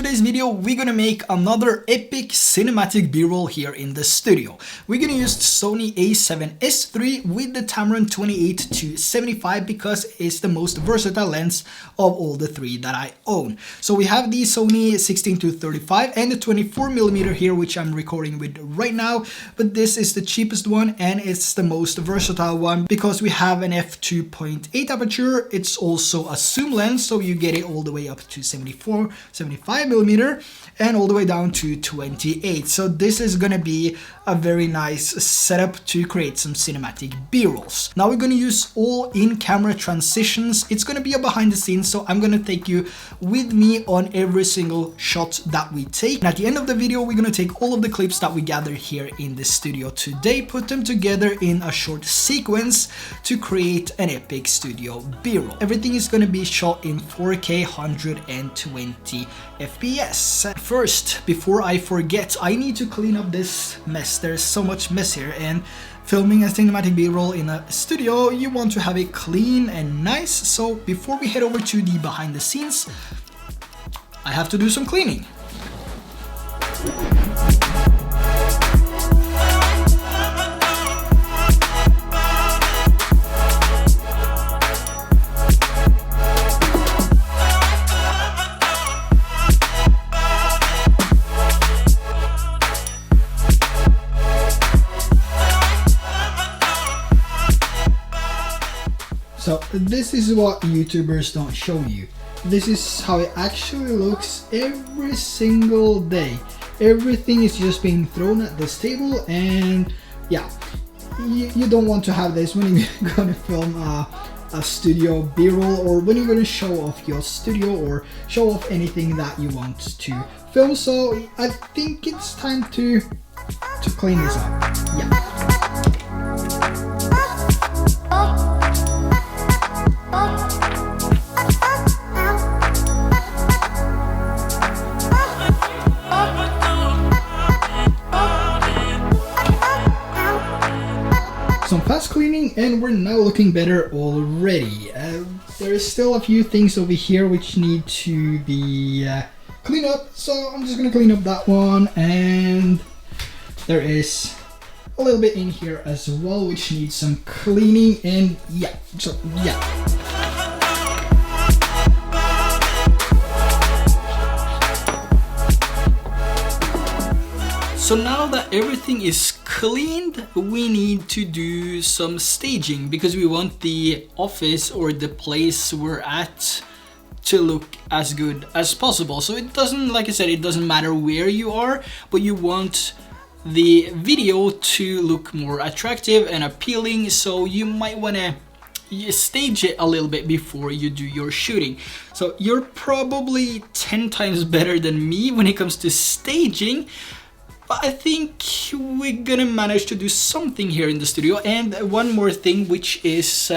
today's video, we're gonna make another epic cinematic b-roll here in the studio. We're gonna use Sony a7S III with the Tamron 28-75 because it's the most versatile lens of all the three that I own. So we have the Sony 16-35 and the 24mm here, which I'm recording with right now, but this is the cheapest one and it's the most versatile one because we have an f2.8 aperture. It's also a zoom lens, so you get it all the way up to 75mm and all the way down to 28. So this is gonna be a very nice setup to create some cinematic b-rolls. Now we're gonna use all in-camera transitions. It's gonna be a behind the scenes, so I'm gonna take you with me on every single shot that we take. And at the end of the video, we're gonna take all of the clips that we gathered here in the studio today, put them together in a short sequence to create an epic studio b-roll. Everything is gonna be shot in 4K 120 FPS. First, before I forget, I need to clean up this mess. There's so much mess here, and filming a cinematic b-roll in a studio, you want to have it clean and nice. So before we head over to the behind the scenes, I have to do some cleaning. So this is what YouTubers don't show you. This is how it actually looks every single day. Everything is just being thrown at this table, and yeah, you don't want to have this when you're gonna film a studio b-roll, or when you're gonna show off your studio or show off anything that you want to film. So I think it's time to clean this up. Yeah. Some fast cleaning and we're now looking better already. There's still a few things over here which need to be cleaned up, so I'm just gonna clean up that one, and there is a little bit in here as well which needs some cleaning, and yeah, so yeah. So now that everything is cleaned, we need to do some staging because we want the office or the place we're at to look as good as possible. So it doesn't, like I said, it doesn't matter where you are, but you want the video to look more attractive and appealing, so you might want to stage it a little bit before you do your shooting. So you're probably 10 times better than me when it comes to staging, but I think we're gonna manage to do something here in the studio. And one more thing which is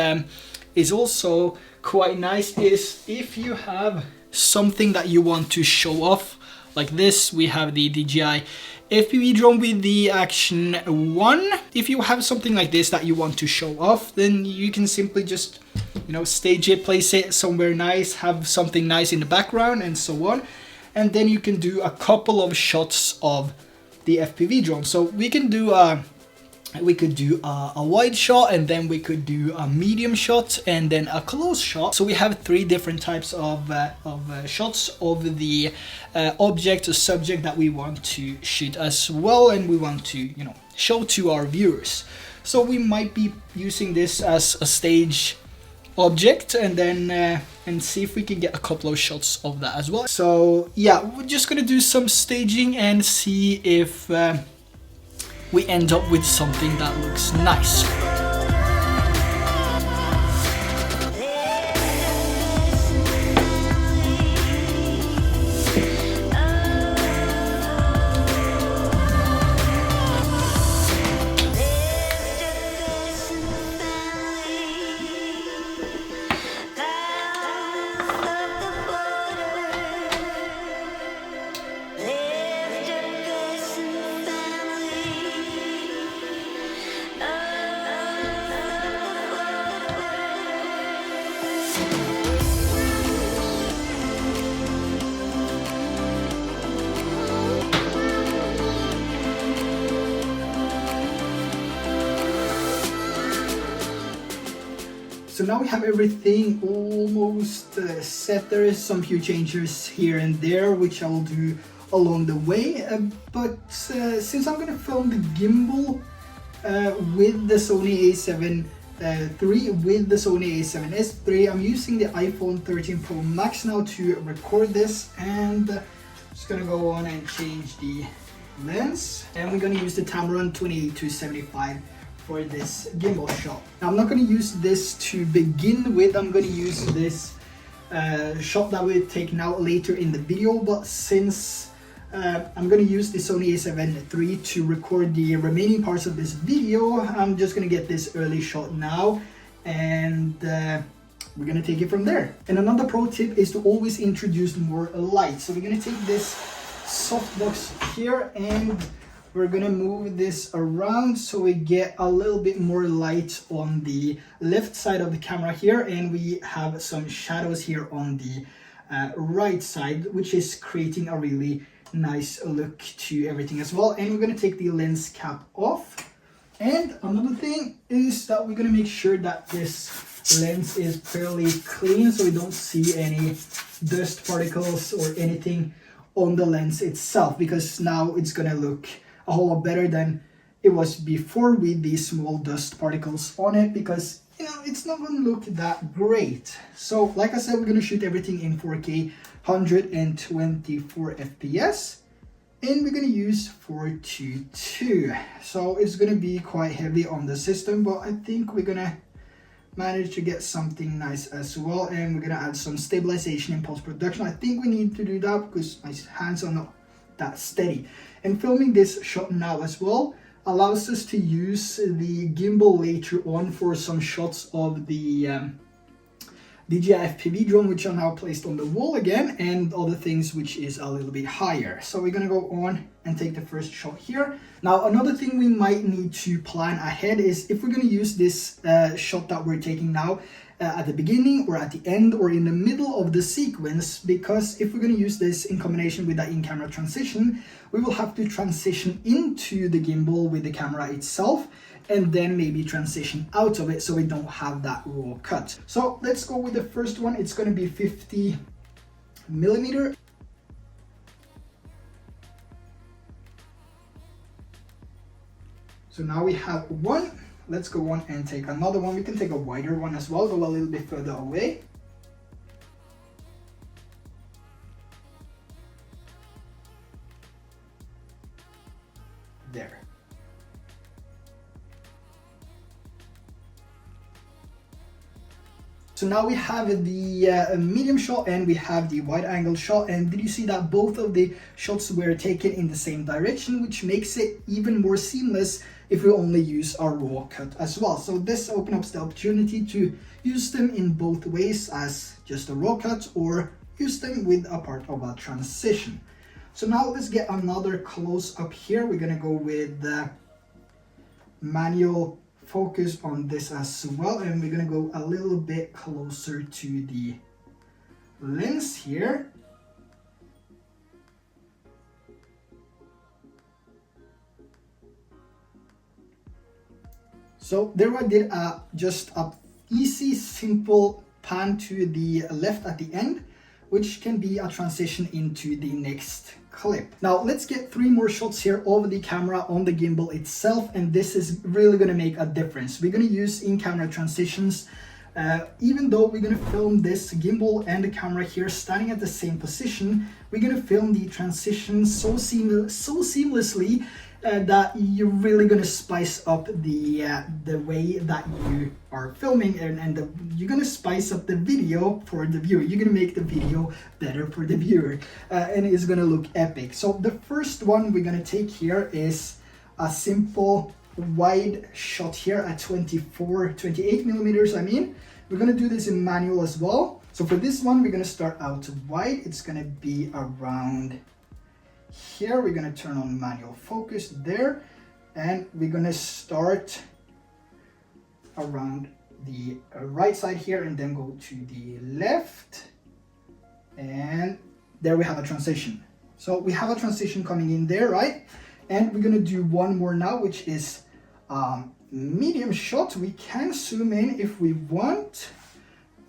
also quite nice is if you have something that you want to show off, like this. We have the DJI FPV drone with the Action 1. If you have something like this that you want to show off, then you can simply just, you know, stage it, place it somewhere nice, have something nice in the background and so on. And then you can do a couple of shots of the FPV drone. So we can do a wide shot, and then we could do a medium shot, and then a close shot. So we have three different types of shots of the object or subject that we want to shoot as well, and we want to, you know, show to our viewers. So we might be using this as a stage object, and then and see if we can get a couple of shots of that as well. So yeah, we're just gonna do some staging and see if we end up with something that looks nice. So now we have everything almost set. There is some few changes here and there which I will do along the way, but since I'm going to film the gimbal with the Sony A7 III with the Sony A7S III, I'm using the iPhone 13 Pro Max now to record this, and I'm just going to go on and change the lens, and we're going to use the Tamron 28-75 for this gimbal shot. Now I'm not going to use this to begin with, I'm going to use this shot that we take now later in the video, but since I'm going to use the Sony A7 III to record the remaining parts of this video, I'm just going to get this early shot now, and we're going to take it from there. And another pro tip is to always introduce more light. So we're going to take this softbox here and we're gonna move this around so we get a little bit more light on the left side of the camera here, and we have some shadows here on the right side, which is creating a really nice look to everything as well. And we're gonna take the lens cap off. And another thing is that we're gonna make sure that this lens is fairly clean so we don't see any dust particles or anything on the lens itself, because now it's gonna look a whole lot better than it was before with these small dust particles on it, because it's not going to look that great. So like I said, we're going to shoot everything in 4K 124 FPS, and we're going to use 422. So it's going to be quite heavy on the system, but I think we're going to manage to get something nice as well. And we're going to add some stabilization in post-production. I think we need to do that because my hands are not that steady. And filming this shot now as well allows us to use the gimbal later on for some shots of the DJI FPV drone, which are now placed on the wall again, and other things which is a little bit higher. So we're gonna go on and take the first shot here. Now another thing we might need to plan ahead is if we're gonna use this shot that we're taking now at the beginning or at the end or in the middle of the sequence, because if we're going to use this in combination with that in-camera transition, we will have to transition into the gimbal with the camera itself and then maybe transition out of it so we don't have that raw cut. So let's go with the first one. It's going to be 50mm. So now we have one. Let's go on and take another one. We can take a wider one as well, go a little bit further away. There. So now we have the medium shot and we have the wide angle shot, and did you see that both of the shots were taken in the same direction, which makes it even more seamless if we only use our raw cut as well. So this opens up the opportunity to use them in both ways, as just a raw cut or use them with a part of a transition. So now let's get another close up here. We're gonna go with the manual focus on this as well, and we're gonna go a little bit closer to the lens here. So there I did just a easy, simple pan to the left at the end, which can be a transition into the next clip. Now let's get 3 more shots here of the camera on the gimbal itself, and this is really going to make a difference. We're going to use in-camera transitions. Even though we're going to film this gimbal and the camera here standing at the same position, we're going to film the transitions so seamlessly that you're really going to spice up the way that you are filming, and you're going to spice up the video for the viewer. You're going to make the video better for the viewer, and it's going to look epic. So the first one we're going to take here is a simple wide shot here at 28mm. I mean, we're going to do this in manual as well. So for this one, we're going to start out wide. It's going to be around here. We're going to turn on manual focus there, and we're going to start around the right side here and then go to the left, and there we have a transition. So we have a transition coming in there, right? And we're going to do one more now, which is medium shot. We can zoom in if we want.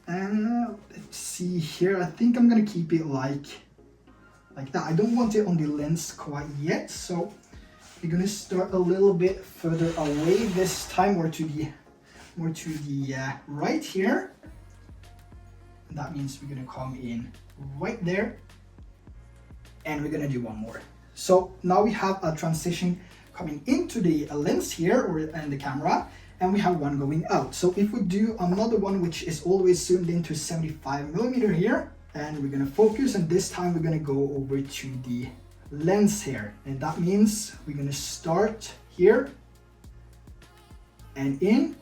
Let's see here. I think I'm gonna keep it like that. I don't want it on the lens quite yet, so we're gonna start a little bit further away this time, more to the right here. And that means we're gonna come in right there, and we're gonna do one more. So now we have a transition coming into the lens here, and the camera, and we have one going out. So if we do another one, which is always zoomed into 75mm here, and we're gonna focus, and this time we're gonna go over to the lens here, and that means we're gonna start here and in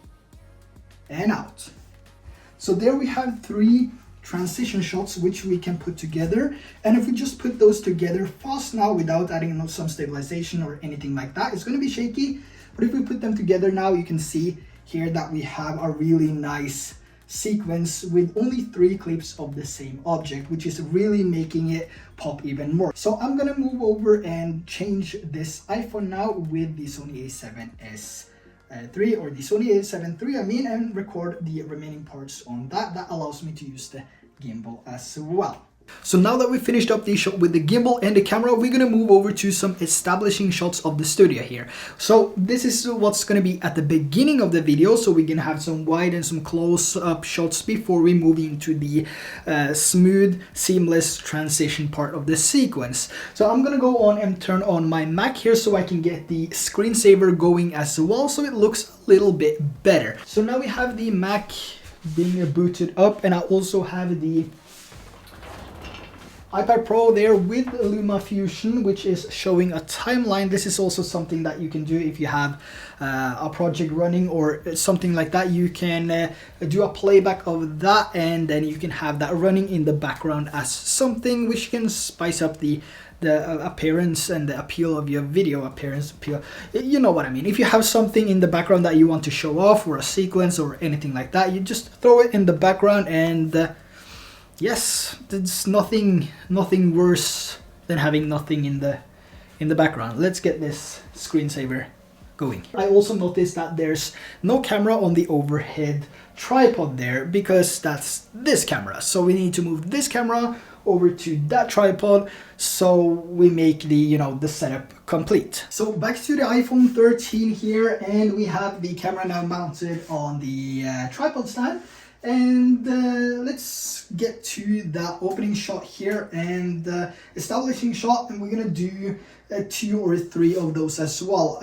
and out. So there we have 3 transition shots which we can put together, and if we just put those together fast now without adding some stabilization or anything like that, it's going to be shaky. But if we put them together now, you can see here that we have a really nice sequence with only 3 clips of the same object, which is really making it pop even more. So I'm gonna move over and change this iPhone now with the Sony A7S 3, or the Sony A7 III, I mean, and record the remaining parts on that. That allows me to use the gimbal as well. So now that we finished up the shot with the gimbal and the camera, we're gonna move over to some establishing shots of the studio here. So this is what's gonna be at the beginning of the video. So we're gonna have some wide and some close-up shots before we move into the smooth, seamless transition part of the sequence. So I'm gonna go on and turn on my Mac here so I can get the screensaver going as well, so it looks a little bit better. So now we have the Mac being booted up, and I also have the iPad Pro there with LumaFusion, which is showing a timeline. This is also something that you can do if you have a project running or something like that. You can do a playback of that, and then you can have that running in the background as something which can spice up the appearance and the appeal of your video. Appeal, you know what I mean. If you have something in the background that you want to show off, or a sequence or anything like that, you just throw it in the background, and yes, there's nothing worse than having nothing in the background. Let's get this screensaver going. I also noticed that there's no camera on the overhead tripod there, because that's this camera. So we need to move this camera over to that tripod, so we make the the setup complete. So back to the iPhone 13 here, and we have the camera now mounted on the tripod stand. And let's get to the opening shot here and the establishing shot, and we're gonna do 2 or 3 of those as well.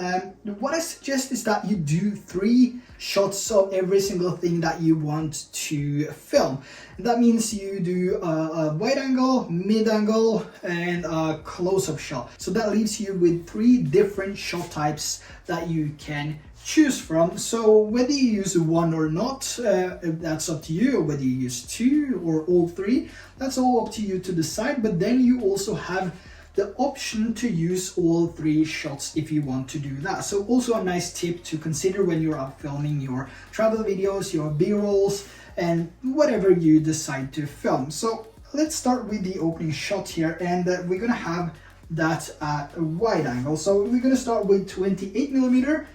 What I suggest is that you do 3 shots of every single thing that you want to film. That means you do a wide angle, mid angle, and a close-up shot. So that leaves you with 3 different shot types that you can choose from. So whether you use 1 or not, that's up to you, or whether you use 2 or all 3, that's all up to you to decide. But then you also have the option to use all 3 shots if you want to do that. So also a nice tip to consider when you're out filming your travel videos, your B-rolls, and whatever you decide to film. So let's start with the opening shot here, and we're gonna have that at a wide angle. So we're gonna start with 28mm,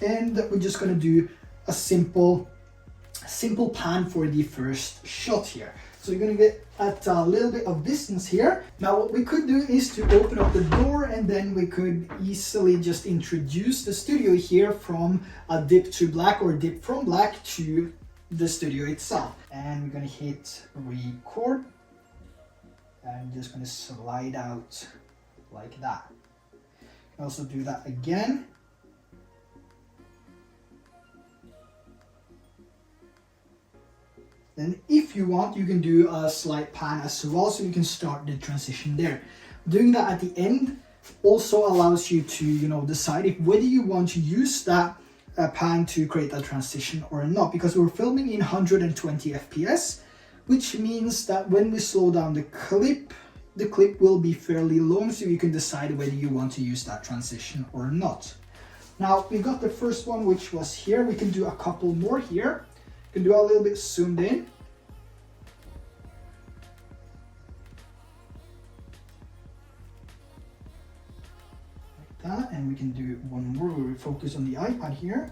and we're just going to do a simple pan for the first shot here. So you're going to get at a little bit of distance here. Now what we could do is to open up the door, and then we could easily just introduce the studio here from a dip to black, or dip from black to the studio itself. And we're going to hit record, and I'm just going to slide out like that. You can also do that again. Then if you want, you can do a slight pan as well, so you can start the transition there. Doing that at the end also allows you to decide if whether you want to use that pan to create a transition or not, because we're filming in 120 FPS, which means that when we slow down the clip will be fairly long, so you can decide whether you want to use that transition or not. Now we got the first one, which was here. We can do a couple more here. You can do a little bit zoomed in. Like that, and we can do one more where we focus on the iPad here.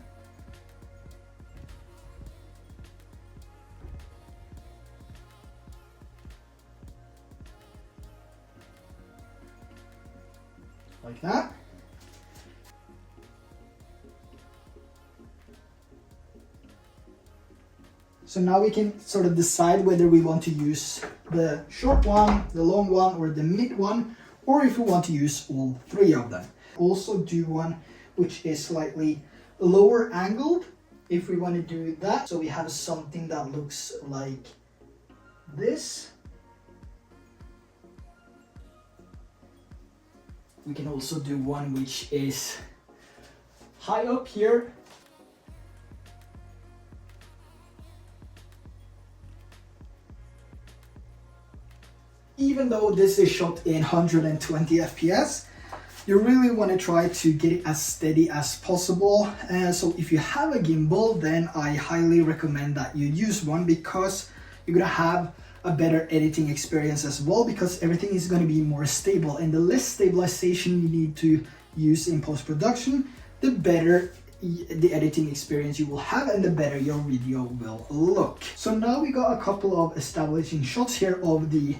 like that. So now we can sort of decide whether we want to use the short one, the long one, or the mid one, or if we want to use all three of them. Also do one which is slightly lower angled if we want to do that. So we have something that looks like this. We can also do one which is high up here. Even though this is shot in 120 FPS, you really want to try to get it as steady as possible. So if you have a gimbal, then I highly recommend that you use one, because you're gonna have a better editing experience as well, because everything is going to be more stable, and the less stabilization you need to use in post-production, the better the editing experience you will have and the better your video will look. So now we got a couple of establishing shots here of the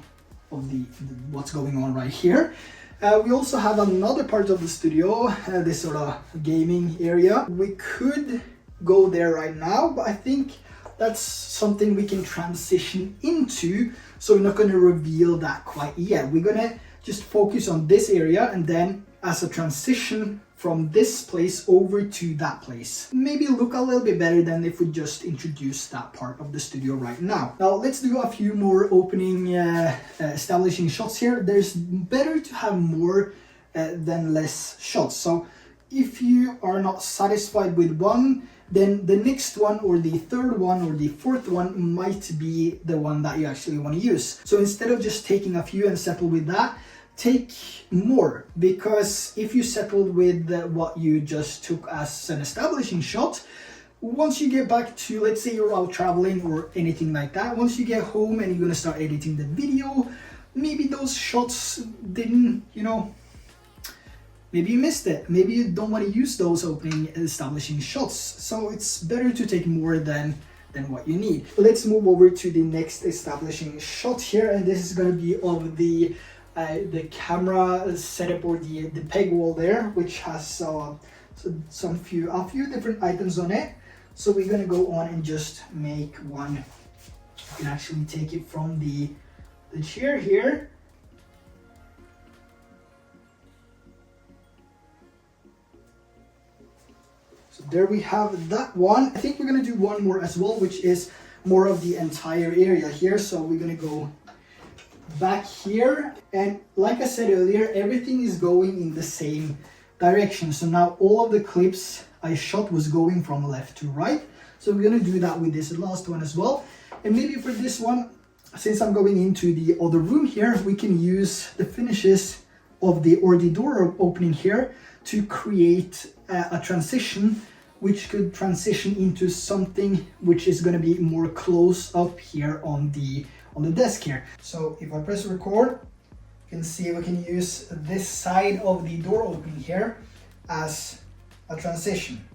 what's going on right here. We also have another part of the studio, this sort of gaming area. We could go there right now, but I think that's something we can transition into, so we're not going to reveal that quite yet. We're going to just focus on this area, and then as a transition from this place over to that place, maybe look a little bit better than if we just introduce that part of the studio right now. Now let's do a few more opening establishing shots here. There's better to have more than less shots. So if you are not satisfied with one, then the next one or the third one or the fourth one might be the one that you actually want to use. So instead of just taking a few and settle with that, take more, because if you settled with what you just took as an establishing shot, once you get back to, let's say you're out traveling or anything like that, once you get home and you're going to start editing the video, maybe those shots didn't, maybe you missed it. Maybe you don't want to use those opening establishing shots. So it's better to take more than what you need. Let's move over to the next establishing shot here, and this is going to be of the camera setup, or the peg wall there, which has a few different items on it. So we're going to go on and just make one. You can actually take it from the chair here. So there we have that one. I think we're going to do one more as well, which is more of the entire area here. So we're going to go back here, and like I said earlier, everything is going in the same direction. So now all of the clips I shot was going from left to right. So we're going to do that with this last one as well. And maybe for this one, since I'm going into the other room here, we can use the finishes of the door opening here to create a transition, which could transition into something which is going to be more close up here on the desk here. So if I press record, you can see we can use this side of the door opening here as a transition.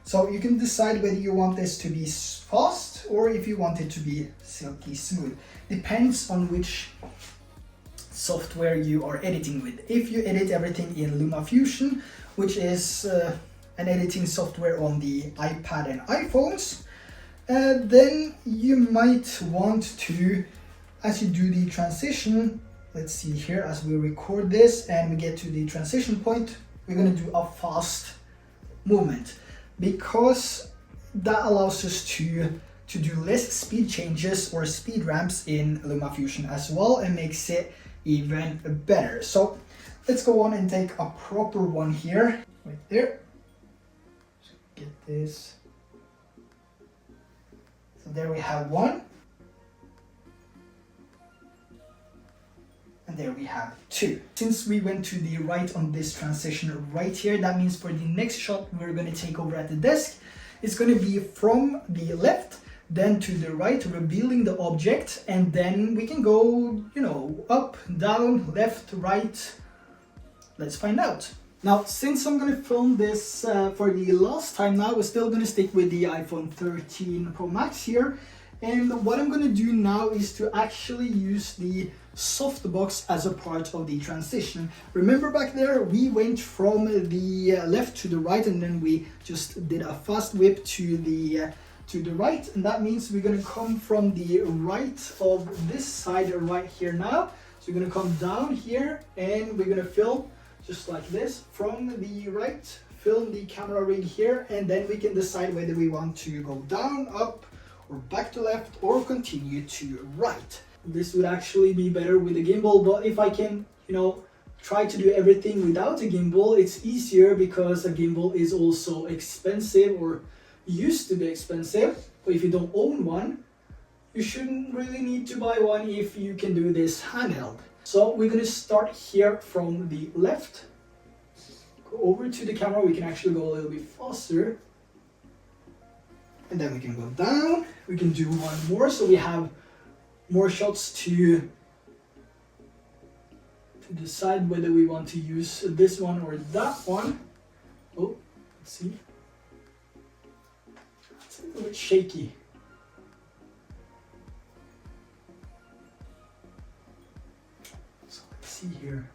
So you can decide whether you want this to be fast or if you want it to be silky smooth. Depends on which software you are editing with. If you edit everything in LumaFusion, which is an editing software on the iPad and iPhones, then you might want to, as you do the transition, let's see here, as we record this and we get to the transition point, we're going to do a fast movement, because that allows us to do less speed changes or speed ramps in LumaFusion as well, and makes it even better. So let's go on and take a proper one here, right there. So get this. So there we have one. And there we have two. Since we went to the right on this transition right here, that means for the next shot we're going to take over at the desk, it's going to be from the left, then to the right, revealing the object, and then we can go, up, down, left, right. Let's find out. Now, since I'm going to film this for the last time now, we're still going to stick with the iPhone 13 Pro Max here. And what I'm going to do now is to actually use the softbox as a part of the transition. Remember back there, we went from the left to the right, and then we just did a fast whip to the right, and that means we're gonna come from the right of this side right here now. So we're gonna come down here, and we're gonna film just like this from the right, film the camera rig here, and then we can decide whether we want to go down, up, or back to left, or continue to right. This would actually be better with a gimbal, but if I can, try to do everything without a gimbal, it's easier because a gimbal is also expensive, or used to be expensive. But if you don't own one, you shouldn't really need to buy one if you can do this handheld. So we're going to start here from the left, go over to the camera. We can actually go a little bit faster, and then we can go down. We can do one more, so we have more shots to decide whether we want to use this one or that one. Oh, let's see. It's a little bit shaky. So let's see here.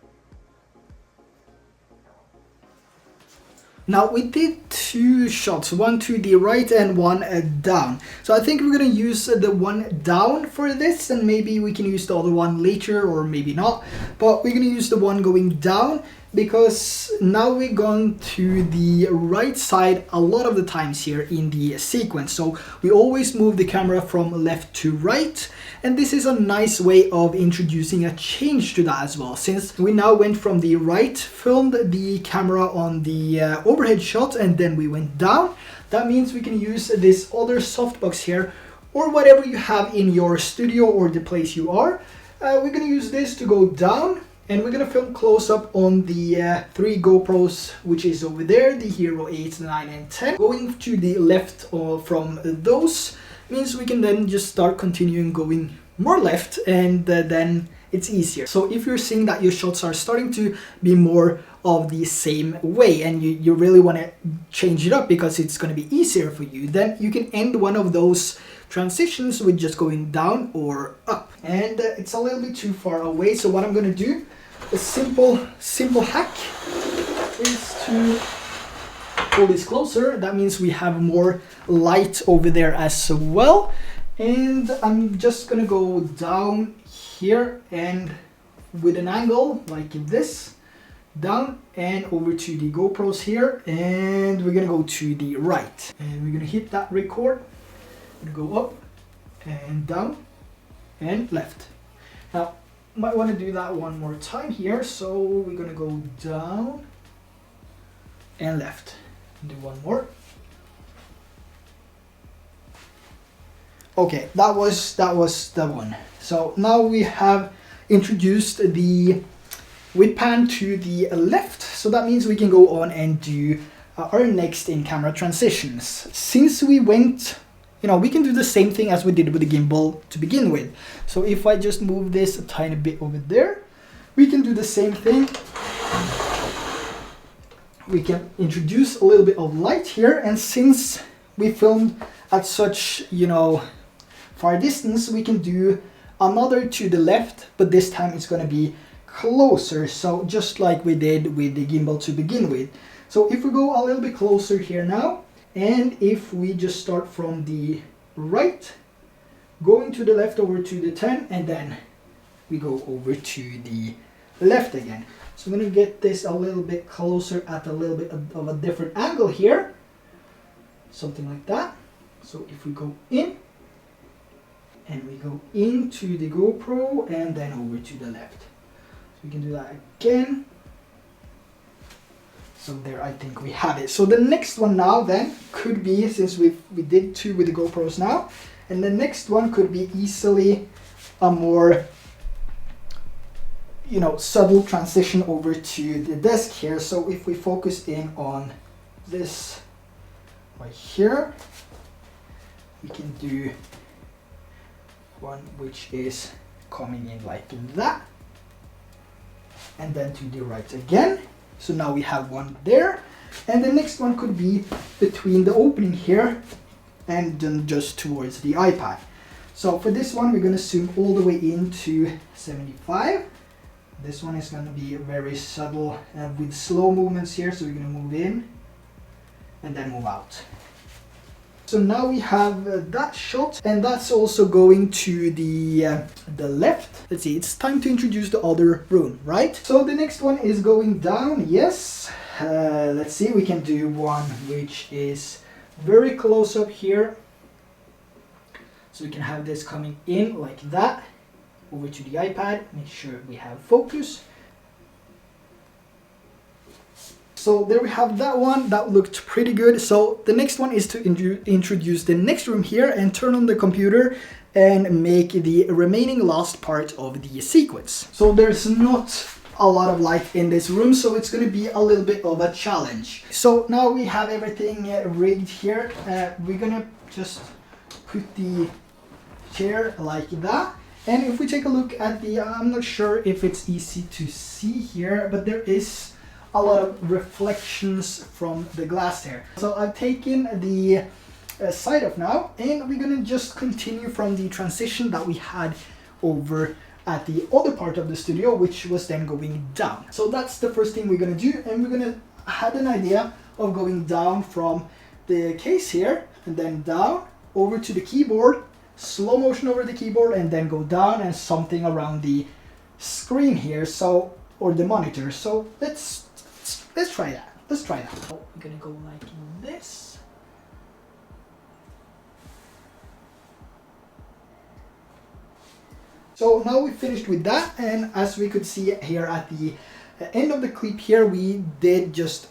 Now we did two shots, one to the right and one down. So I think we're gonna use the one down for this, and maybe we can use the other one later, or maybe not. But we're gonna use the one going down because now we're going to the right side a lot of the times here in the sequence. So we always move the camera from left to right, and this is a nice way of introducing a change to that as well. Since we now went from the right, filmed the camera on the overhead shot, and then we went down, that means we can use this other softbox here, or whatever you have in your studio or the place you are. We're gonna use this to go down, and we're gonna film close up on the 3 GoPros, which is over there, the Hero 8, 9, and 10. Going to the left from those means we can then just start continuing going more left, and then it's easier. So if you're seeing that your shots are starting to be more of the same way, and you really want to change it up because it's going to be easier for you, then you can end one of those transitions with just going down or up. And it's a little bit too far away, so what I'm going to do, a simple hack, is to pull this closer. That means we have more light over there as well. And I'm just gonna go down here, and with an angle like this, down and over to the GoPros here, and we're gonna go to the right, and we're gonna hit that record. We're gonna go up and down and left. Now might want to do that one more time here, so we're gonna go down and left. Do one more. Okay, that was the one. So now we have introduced the width pan to the left, so that means we can go on and do our next in-camera transitions. Since we went, we can do the same thing as we did with the gimbal to begin with. So if I just move this a tiny bit over there, we can do the same thing. We can introduce a little bit of light here, and since we filmed at such, far distance, we can do another to the left, but this time it's going to be closer, so just like we did with the gimbal to begin with. So if we go a little bit closer here now, and if we just start from the right, going to the left over to the 10, and then we go over to the left again. So I'm going to get this a little bit closer at a little bit of a different angle here, something like that. So if we go in, and we go into the GoPro, and then over to the left. So we can do that again. So there, I think we have it. So the next one now then could be, since we did 2 with the GoPros now, and the next one could be easily a more subtle transition over to the desk here. So if we focus in on this right here, we can do one which is coming in like that, and then to the right again. So now we have one there, and the next one could be between the opening here and then just towards the iPad. So for this one, we're going to zoom all the way into 75. This one is going to be very subtle with slow movements here. So we're going to move in and then move out. So now we have that shot, and that's also going to the left. Let's see, it's time to introduce the other room, right? So the next one is going down, yes. Let's see, we can do one which is very close up here. So we can have this coming in like that, over to the iPad, make sure we have focus. So there we have that one, that looked pretty good. So the next one is to introduce the next room here and turn on the computer and make the remaining last part of the sequence. So there's not a lot of light in this room, so it's going to be a little bit of a challenge. So now we have everything rigged here. We're going to just put the chair like that. And if we take a look at the, I'm not sure if it's easy to see here, but there is a lot of reflections from the glass there. So I've taken the side off now, and we're gonna just continue from the transition that we had over at the other part of the studio, which was then going down. So that's the first thing we're gonna do, and we're gonna have an idea of going down from the case here and then down over to the keyboard, slow motion over the keyboard, and then go down and something around the screen here, so, or the monitor. So let's try that. Let's try that. Oh, we're gonna go like this. So now we finished with that, and as we could see here at the end of the clip here, we did just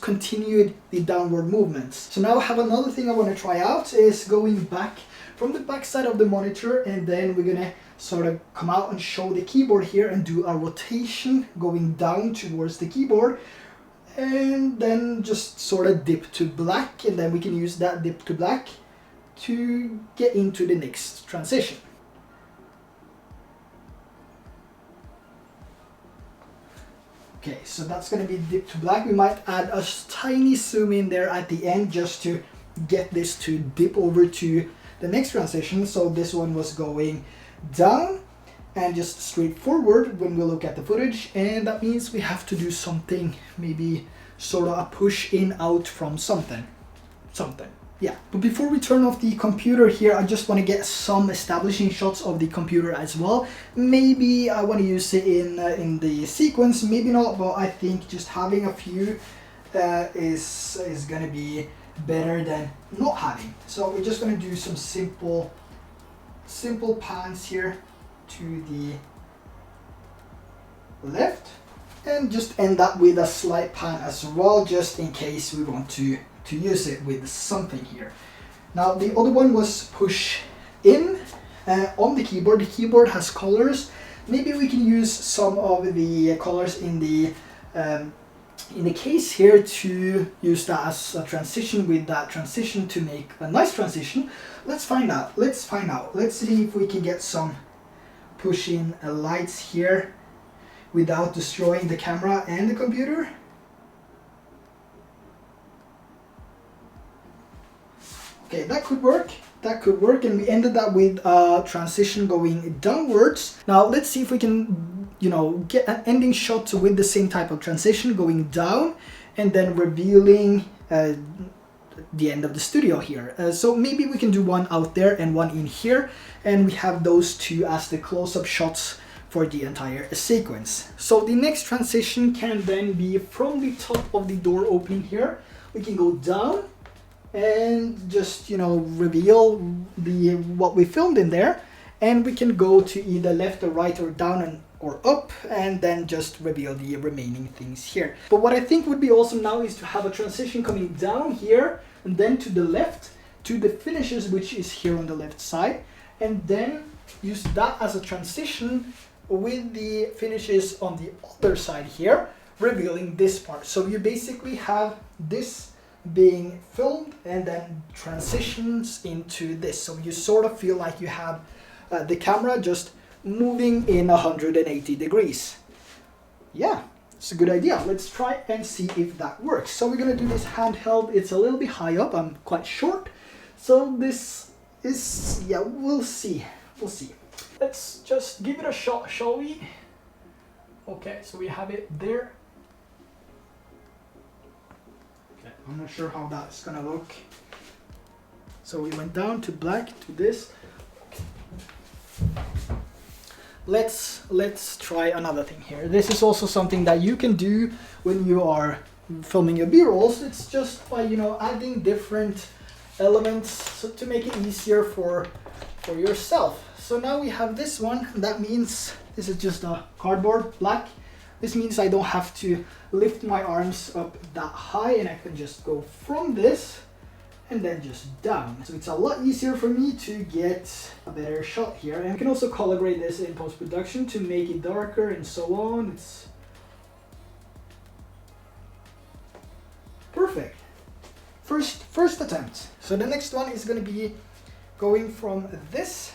continued the downward movements. So now I have another thing I want to try out, is going back from the back side of the monitor, and then we're gonna sort of come out and show the keyboard here and do a rotation going down towards the keyboard, and then just sort of dip to black, and then we can use that dip to black to get into the next transition. Okay, so that's going to be dip to black. We might add a tiny zoom in there at the end just to get this to dip over to the next transition. So this one was going down and just straight forward when we look at the footage, and that means we have to do something, maybe sort of a push in out from something. Yeah, but before we turn off the computer here, I just want to get some establishing shots of the computer as well. Maybe I want to use it in the sequence, maybe not, but I think just having a few is gonna be better than not having. So we're just gonna do some simple pans here to the left, and just end up with a slight pan as well, just in case we want to use it with something here. Now the other one was push in on the keyboard. The keyboard has colors. Maybe we can use some of the colors in the case here to use that as a transition, with that transition to make a nice transition. Let's find out. Let's see if we can get some push in lights here without destroying the camera and the computer. Okay, that could work, and we ended up with a transition going downwards. Now let's see if we can, get an ending shot with the same type of transition going down and then revealing the end of the studio here. So maybe we can do one out there and one in here, and we have those two as the close-up shots for the entire sequence. So the next transition can then be from the top of the door opening here. We can go down and just reveal what we filmed in there, and we can go to either left or right or down or up, and then just reveal the remaining things here. But what I think would be awesome now is to have a transition coming down here and then to the left to the finishes, which is here on the left side, and then use that as a transition with the finishes on the other side here, revealing this part. So you basically have this being filmed and then transitions into this, so you sort of feel like you have the camera just moving in 180 degrees. Yeah, it's a good idea. Let's try and see if that works. So we're gonna do this handheld. It's a little bit high up, I'm quite short, so this is, yeah, we'll see. We'll see. Let's just give it a shot, shall we? Okay, so we have it there. Okay, I'm not sure how that's gonna look. So we went down to black to this. Let's try another thing here. This is also something that you can do when you are filming your B-rolls. It's just by, you know, adding different elements so to make it easier for yourself. So now we have this one. That means this is just a cardboard black. This means I don't have to lift my arms up that high, and I can just go from this and then just down. So it's a lot easier for me to get a better shot here. And I can also calibrate this in post-production to make it darker and so on. It's perfect. First attempt. So the next one is gonna be going from this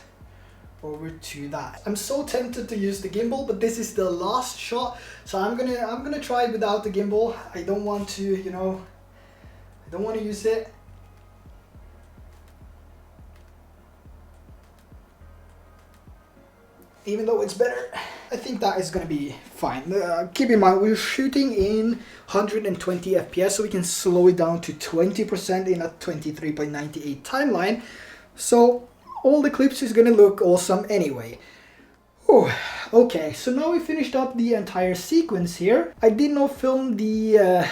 over to that. I'm so tempted to use the gimbal, but this is the last shot. So I'm gonna try without the gimbal. I don't want to, you know, I don't want to use it. Even though it's better, I think that is gonna be fine. Keep in mind, we're shooting in 120 FPS, so we can slow it down to 20% in a 23.98 timeline. So all the clips is gonna look awesome anyway. Oh, okay, so now we finished up the entire sequence here. I did not film the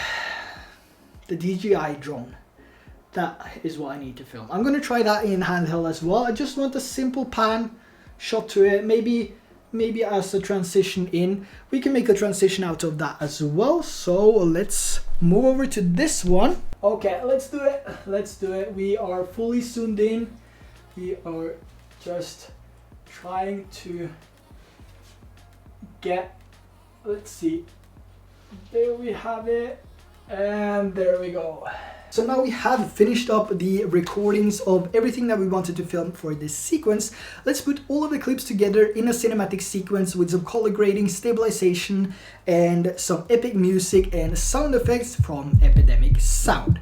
DJI drone. That is what I need to film. I'm gonna try that in handheld as well. I just want a simple pan shot to it, maybe as a transition in. We can make a transition out of that as well. So let's move over to this one. Okay, let's do it. Let's do it. We are fully zoomed in. We are just trying to get, let's see, there we have it, and there we go. So now we have finished up the recordings of everything that we wanted to film for this sequence. Let's put all of the clips together in a cinematic sequence with some color grading, stabilization, and some epic music and sound effects from Epidemic Sound.